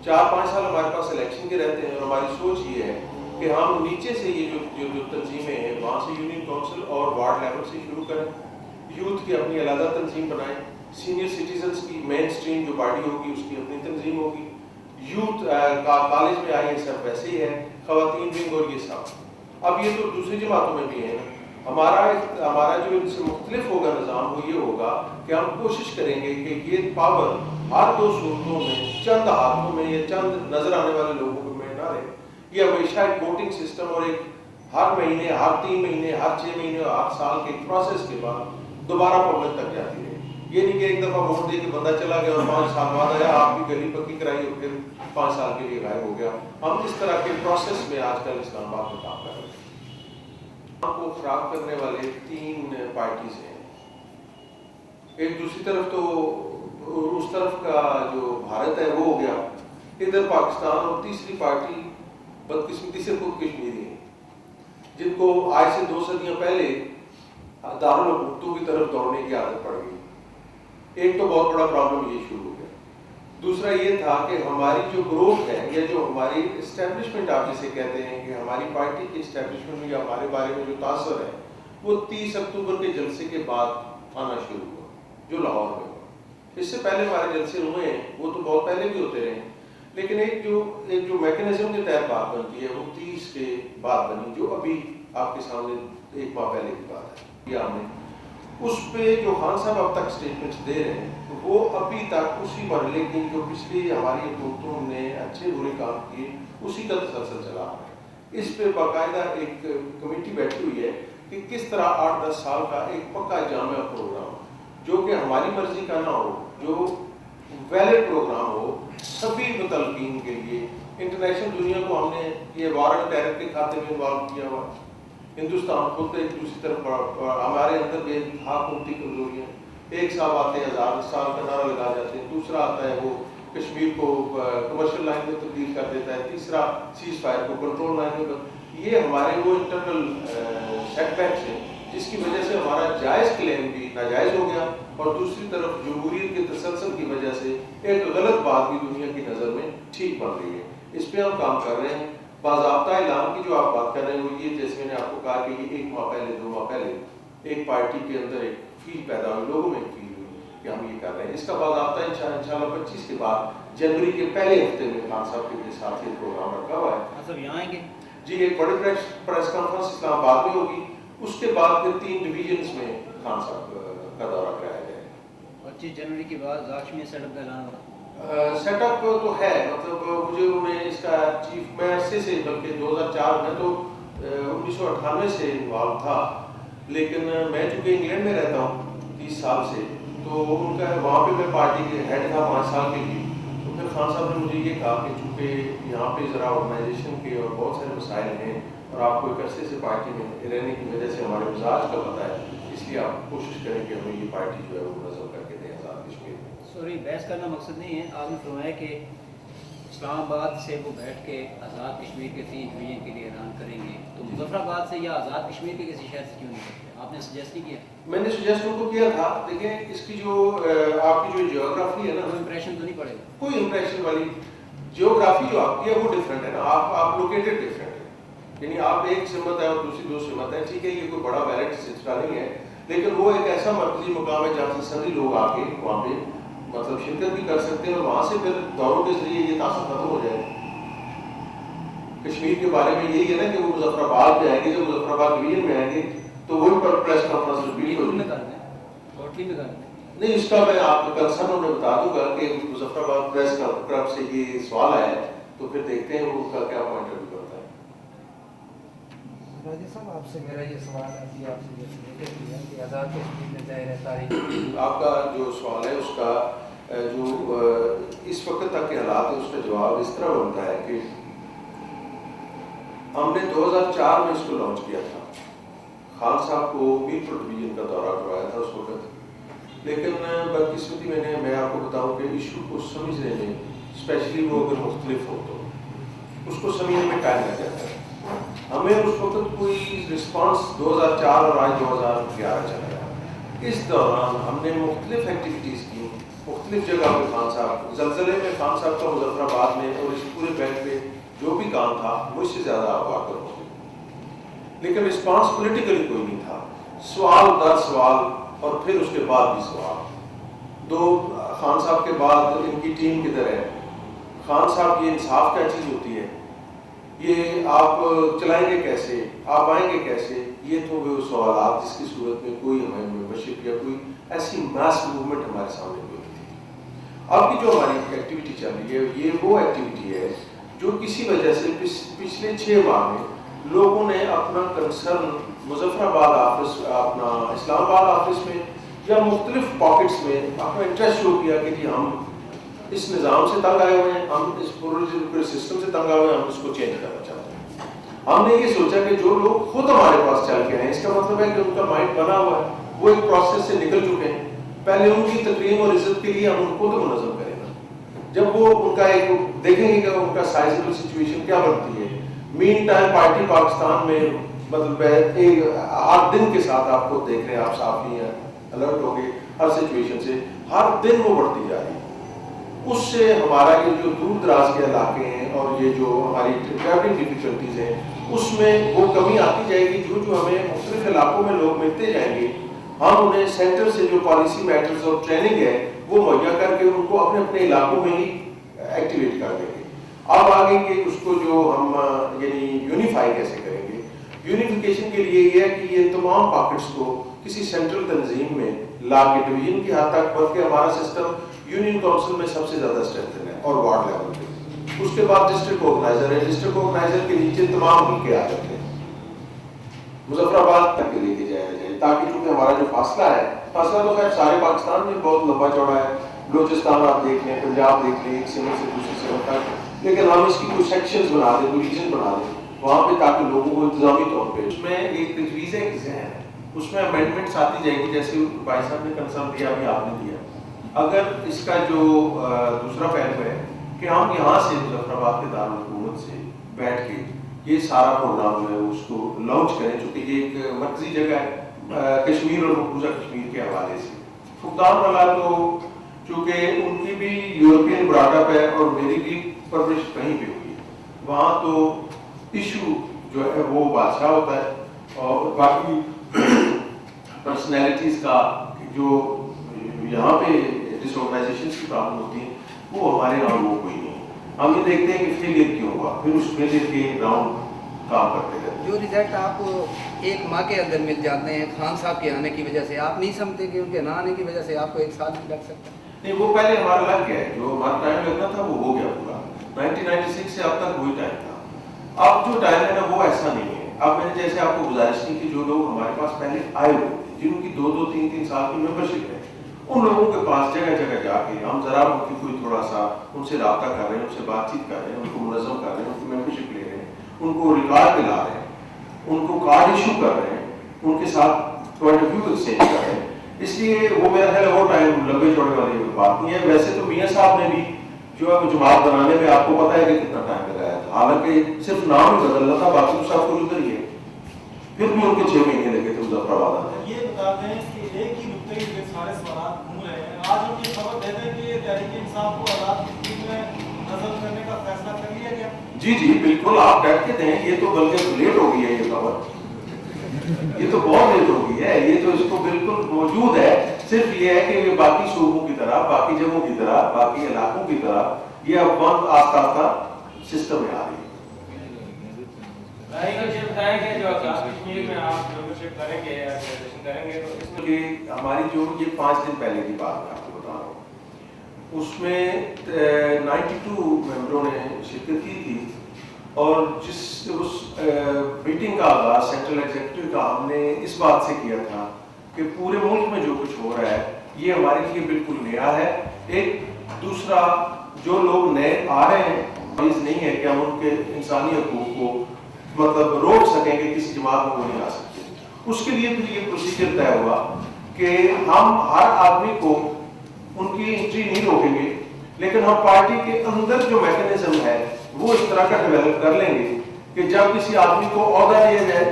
4-5 سال ہمارے پاس الیکشن کے رہتے ہیں، اور ہماری سوچ یہ ہے کہ ہم نیچے سے یہ جو تنظیمیں ہیں وہاں سے یونین کونسل اور وارڈ لیول سے شروع کریں، یوتھ کی اپنی علیحدہ تنظیم بنائیں، سینئر سٹیزنز کی مین اسٹریم جو پارٹی ہوگی اس کی اپنی تنظیم ہوگی، یوتھ کالج میں آئی ہیں سب ویسے ہی ہے، خواتین ونگ اور یہ سب۔ اب یہ تو دوسری جماعتوں میں بھی ہیں، ہمارا جو ان سے مختلف ہوگا نظام وہ یہ ہوگا کہ ہم کوشش کریں گے کہ یہ پاور ہر 2 صورتوں میں چند ہاتھوں میں یا چند نظر آنے والے لوگوں میں نہ رہے، یہ ہمیشہ ایک ووٹنگ سسٹم اور ایک ہر مہینے، ہر 3 مہینے، ہر 6 مہینے اور ہر سال کے پروسیس کے بعد دوبارہ پبلک تک جاتی رہے۔ یہ نہیں کہ ایک دفعہ ووٹ دے کے بندہ چلا گیا اور 5 سال بعد آیا، آپ کی گلی پکی کرائی اور پھر 5 سال کے لیے غائب ہو گیا۔ ہم اس طرح کے پروسیس میں آج کل اسلام آباد میں کام کر رہے ہیں۔ کو خراب کرنے والے 3 پارٹیز ہیں، ایک دوسری طرف تو اس طرف کا جو بھارت ہے وہ ہو گیا، ادھر پاکستان، اور تیسری پارٹی بدقسمتی سے خود کشمیری ہیں، جن کو آج سے 2 صدیاں پہلے دارالحکومتوں کی طرف دوڑنے کی عادت پڑ گئی۔ ایک تو بہت بڑا پرابلم یہ شروع ہو گیا، دوسرا یہ تھا کہ ہماری جو گروتھ ہے یا جو ہماری اسٹیبلشمنٹ آپ جسے کہتے ہیں کہ ہماری پارٹی کی اسٹیبلشمنٹ میں یا ہمارے بارے میں جو تاثر ہے وہ 30 اکتوبر کے جلسے کے بعد آنا شروع ہوا جو لاہور میں ہوا۔ اس سے پہلے ہمارے جلسے ہوئے ہیں، وہ تو بہت پہلے بھی ہوتے رہے، لیکن ایک جو میکنزم کے تحت بات بنتی ہے وہ 30 کے بعد بنی، جو ابھی آپ کے سامنے 1 ماہ پہلے کی بات ہے۔ یہ ہم نے اس پہ جو خان صاحب اب تک اسٹیٹمنٹس دے رہے ہیں وہ ابھی تک اسی مرحلے کی جو پچھلی ہماری حکومتوں نے اچھے برے کام کیے اسی کا تسلسل چلا رہا ہے۔ اس پہ باقاعدہ ایک کمیٹی بیٹھی ہوئی ہے کہ کس طرح 8-10 سال کا ایک پکا جامع پروگرام جو کہ ہماری مرضی کا نہ ہو، جو ویلڈ پروگرام ہو سبھی متعلقین کے لیے۔ انٹرنیشنل دنیا کو ہم نے یہ وار اینڈ ٹیرر کے کھاتے میں انوالو کیا ہوا، ہندوستان خود ایک دوسری طرف ہمارے اندر بے حکومتی کمزوریاں، ایک صاحب آتے ہیں 1000 سال کا نعرہ لگا جاتے ہیں، دوسرا آتا ہے وہ کشمیر کو کمرشل لائن میں تبدیل کر دیتا ہے، تیسرا سیز فائر کو کنٹرول لائن میں۔ یہ ہمارے وہ انٹرنل سیٹ بیکس ہیں جس کی وجہ سے ہمارا جائز کلیم بھی ناجائز ہو گیا، اور دوسری طرف جمہوریت کے تسلسل کی وجہ سے ایک غلط بات بھی دنیا کی نظر میں ٹھیک بن رہی ہے۔ اس پہ ہم کام کر رہے ہیں۔ باضابطہ اعلان کی جو آپ بات کر رہے ہیں وہ یہ، جیسے میں نے آپ کو کہا کہ یہ 1 ماہ پہلے 2 ماہ پہلے ایک پارٹی کے اندر ایک فیل پیدا ہوئی، لوگوں میں ایک فیل ہوئی کہ ہم یہ کر رہے ہیں۔ اس کا باضابطہ انشاءاللہ 25 کے بعد جنوری کے پہلے ہفتے میں خان صاحب کے ساتھ یہ پروگرام رکھا ہوا ہے۔ سب یہاں آئیں گے جی، ایک بڑی پریس کانفرنس اسلام آباد میں ہوگی، اس کے بعد پھر 3 ڈویژنز میں خان صاحب کا دورہ کرایا جائے گا۔ 25 جنوری کے بعد کشمیر سیٹ اپ کا اعلان ہوگا۔ سیٹ اپ تو ہے، مطلب مجھے انہوں نے اس کا چیف، میں عرصے سے بلکہ 2004 میں تو 1998 سے انوالو تھا، لیکن میں چونکہ انگلینڈ میں رہتا ہوں 30 سال سے، تو ان کا وہاں پہ میں پارٹی کے ہیڈ تھا 5 سال کے لیے۔ تو پھر خان صاحب نے مجھے یہ کہا کہ چونکہ یہاں پہ ذرا آرگنائزیشن کے اور بہت سارے مسائل ہیں اور آپ کو ایک عرصے سے پارٹی میں رہنے کی وجہ سے ہمارے مزاج کا پتہ ہے، اس لیے آپ کوشش کریں کہ ہمیں یہ پارٹی جو ہے وہ منظم کر کے دیں آزاد کشمیر میں۔ سوری، بحث کرنا مقصد نہیں ہے، آپ نے فرمایا کہ اسلام آباد سے وہ بیٹھ کے آزاد کشمیر کے 3 ڈویژن کے لیے اعلان کریں گے، تو مظفر آباد سے یا آزاد کشمیر کے کسی شہر سے کیوں نہیں کرتے؟ آپ نے سجیسٹ نہیں کیا؟ میں نے سجیسٹ ان کو کیا تھا، دیکھیں اس کی جو آپ کی جو جیوگرافی ہے نا، کوئی امپریشن تو نہیں پڑے گا؟ کوئی امپریشن والی جیوگرافی جو آپ کی ہے وہ ڈفرینٹ ہے نا، آپ لوکیٹڈ ڈفرینٹ ہے، یعنی آپ ایک سمت ہے اور دوسری 2 سمت ہے، ٹھیک ہے یہ کوئی بڑا ویلڈ سلسلہ نہیں ہے، لیکن وہ ایک ایسا مرکزی مقام ہے جہاں سے سبھی لوگ آ کے وہاں پہ مطلب شرکت بھی کر سکتے ہیں، اور وہاں سے پھر دوروں کے ذریعے یہ تاثر ختم ہو جائے۔ کشمیر کے بارے میں یہی ہے نا کہ وہ مظفر آباد پہ آئیں گے، جب مظفر آباد ڈویژن میں آئیں گے تو وہی پر پریس کانفرنس ریپیٹ ہوگی۔ میں کر دیں، کوٹلی میں کر دیں۔ نہیں، اس کا میں آپ کو کنسرن میں بتا دوں گا کہ مظفر آباد پریس کلب سے یہ سوال آیا ہے، تو پھر دیکھتے ہیں وہ کا کیا پوائنٹ آف ویو کرتا ہے۔ راجی صاحب، آپ سے میرا یہ سوال ہے کہ آپ سے جیسے کیا کہ آزاد کشمیر میں ظاہر ہے تاریخ، آپ کا جو سوال ہے اس کا جو اس وقت تک کے حالات ہے اس کا جواب اس طرح بنتا ہے کہ ہم نے 2004 میں اس کو لانچ کیا تھا، خان صاحب کو میرپور ڈویژن کا دورہ کروایا تھا اس وقت، لیکن بدقسمتی میں آپ کو بتاؤں کہ ایشو کو سمجھنے میں اسپیشلی وہ اگر مختلف ہو تو اس کو سمجھنے میں ٹائم لگ جاتا ہے۔ ہمیں اس وقت کوئی رسپانس 2004 اور آج 2011 چل رہا ہے، اس دوران ہم نے مختلف ایکٹیویٹیز کی، मुख्तलिफ जगह पे खान साहब, जलजले में खान साहब का मुजफ्फराबाद में और इस पूरे बैंक पे जो भी काम था मुझसे ज़्यादा आवाकर होंगे, लेकिन रिस्पांस पॉलिटिकली कोई नहीं था। सवाल दर सवाल और फिर उसके बाद भी सवाल। दो खान साहब के बाद इनकी टीम किधर है? खान साहब, ये इंसाफ क्या चीज़ होती है? ये आप चलाएंगे कैसे, आप आएंगे कैसे? ये तो वो सवाल जिसकी सूरत में कोई हमारी मेंबरशिप या कोई ऐसी मास मूवमेंट हमारे सामने कोई नहीं थी। अब की जो हमारी एक्टिविटी चल रही है ये वो एक्टिविटी है जो किसी वजह से पिछले 6 माह में लोगों ने अपना कंसर्न मुजफ्फराबाद ऑफिस, अपना इस्लामाबाद ऑफिस में या मुख्तलिफ पॉकेट्स में अपना इंटरेस्ट शो किया कि जी हम इस निज़ाम से तंग आए हुए हैं, हम इस पूरे सिस्टम से तंग आए हुए हैं, हम इसको चेंज करना चाहते हैं। हमने ये सोचा कि जो लोग खुद हमारे पास चल के आए, इसका मतलब है कि उनका माइंड बना हुआ है, वो एक प्रोसेस से निकल चुके हैं, पहले उनकी तकरीम और इज्जत के लिए हम उनको तो मुनज़्ज़म करेंगे। जब वो उनका एक देखेंगे कि उनका साइजेबल सिचुएशन क्या बनती है। मीन टाइम पार्टी पाकिस्तान में मतलब एक 8 दिन के साथ आपको देख रहे हैं, आप साफ ही अलर्ट हो गए हर सिचुएशन से, हर दिन वो बढ़ती जा रही है। उससे हमारा ये जो दूर दराज के इलाके हैं और ये जो हमारी ट्रैवलिंग डिफिकल्टीज हैं उसमें वो कमी आती जाएगी। जो हमें मुख्तलिफ इलाकों में लोग मिलते जाएंगे, हम उन्हें सेंटर से जो पॉलिसी मैटर्स और ट्रेनिंग है वो मुहैया करके उनको अपने अपने इलाकों में ही एक्टिवेट कर देंगे। अब आगे के उसको जो हम यानी यूनिफाई कैसे करेंगे, यूनिफिकेशन के लिए ये है कि ये तमाम पॉकेट्स को किसी सेंट्रल तंजीम में ला के डिवीजन की हद तक, बल्कि हमारा सिस्टम यूनियन काउंसिल में सबसे ज्यादा स्ट्रेंथन है और वार्ड लेवल पे। उसके बाद डिस्ट्रिक्ट ऑर्गेनाइजर है, डिस्ट्रिक्ट ऑर्गेनाइजर के नीचे तमाम हल्के आ जाते हैं, मुजफ्फराबाद तक लेके जाया जाए, ताकि चूंकि हमारा जो फासला है, फासला तो खैर सारे पाकिस्तान में बहुत लंबा चौड़ा है, बलोचिस्तान आप देख लें, पंजाब देख लें, एक सिमत से दूसरी सिमत तक, लेकिन हम इसकी कोई सेक्शंस बना दें, कोई रीजन बना दें वहाँ पे, ताकि लोगों को इंतजामी तौर पे उसमें एक तजवीज़ है, उसमें अमेंडमेंट्स आती जाएगी, जैसे भाई साहब ने कंसर्न दिया, अभी आपने दिया। अगर इसका जो दूसरा पहलू है कि हम यहाँ से मुजफ्फराबाद के दारुल हुकूमत से बैठ के ये सारा प्रोग्राम जो है उसको लॉन्च करें, चूँकि ये एक मरकजी जगह है कश्मीर और मकबूजा कश्मीर के हवाले से। फुकदान वाला तो चूँकि उनकी भी यूरोपियन ब्राडअप है और मेरी भी परवरिश कहीं पे हुई है, वहाँ तो इशू जो है वो बादशाह होता है और बाकी पर्सनैलिटीज़ का जो यहाँ पे डिसऑर्गेनाइजेशन की प्रॉब्लम होती है वो हमारे यहाँ वो कोई नहीं है। हम ये देखते हैं कि फेलियर क्यों हुआ, फिर उस फेलियर के ग्राउंड काम करते रहते हैं। जो रिजल्ट आपको 1 माह के अंदर मिल जाते हैं खान साहब के आने की वजह से, आप नहीं समझते कि उनके ना आने की वजह से आपको 1 साल भी लग सकता है? नहीं, वो पहले हमारा लग गया है, जो हमारा टाइम लगना था वो हो गया पूरा। 1996 से अब तक वही टाइम था। अब जो टाइम है ना वो ऐसा नहीं है। अब मैंने जैसे आपको गुजारिश की कि जो लोग हमारे पास पहले आए हुए थे, जिनकी 2-2, 3-3 साल की मेंबरशिप है, उन लोगों के पास जगह जगह जाके हम जरा उनकी कोई थोड़ा सा उनसे रब्ता कर रहे हैं, उनसे बातचीत कर रहे हैं, उनको मुनज़्ज़म कर रहे हैं, उनकी मेंबरशिप ले रहे हैं, उनको रिकॉर्ड दिला रहे हैं, उनको कार्ड इशू कर रहे हैं, उनके साथ पॉइंट ऑफ व्यू एक्सचेंज कर रहे हैं। इसलिए वो मेरा ख्याल वो टाइम लंबे चौड़े वाली बात नहीं है। वैसे तो मियाँ साहब ने भी जो है जमात बनाने में आपको पता है कि कितना टाइम लगाया था, हालांकि सिर्फ नाम ही बदलना था, बाकी तो सब कुछ उधर ही है। फिर भी उनके 6 महीने लगे थे मुजफ्फराबाद आने। ये बता दें कि एक ही नुक्ते के सारे सवाल घूम रहे हैं। आज हम ये खबर दे दें कि तहरीक इंसाफ को आज़ाद कश्मीर में नज़र करने का फैसला कर लिया गया। जी जी बिल्कुल, आप डट के दें। ये तो बल्कि लेट हो गई है ये खबर, ये तो बहुत लेट हो गई है। ये तो इसको बिल्कुल मौजूद है। सिर्फ ये है कि ये बाकी सूबों की तरह, बाकी जगहों की तरह, बाकी इलाकों की तरह ये अब आस्ता आस्ता सिस्टम में आ रही है। कि हमारी जो ये 5 दिन पहले की बात मैं आपको बता रहा हूँ, उसमें 92 मेंबरों ने शिरकत की थी और उस मीटिंग का आगाज सेंट्रल एग्जीक्यूटिव का हमने इस बात से किया था कि पूरे मुल्क में जो कुछ हो रहा है ये हमारे लिए बिल्कुल नया है। एक दूसरा, जो लोग नए आ रहे हैं नहीं है कि हम उनके इंसानी हकूक को मतलब रोक सकेंगे, किसी जमात में वो नहीं आ सकते। उसके लिए फिर ये प्रोसीजर तय हुआ कि हम हर आदमी को उनकी एंट्री नहीं रोकेंगे, लेकिन हम पार्टी के अंदर जो मैकेनिज्म है वो इस तरह का डेवलप कर लेंगे कि जब किसी आदमी को ओहदा दिया जाए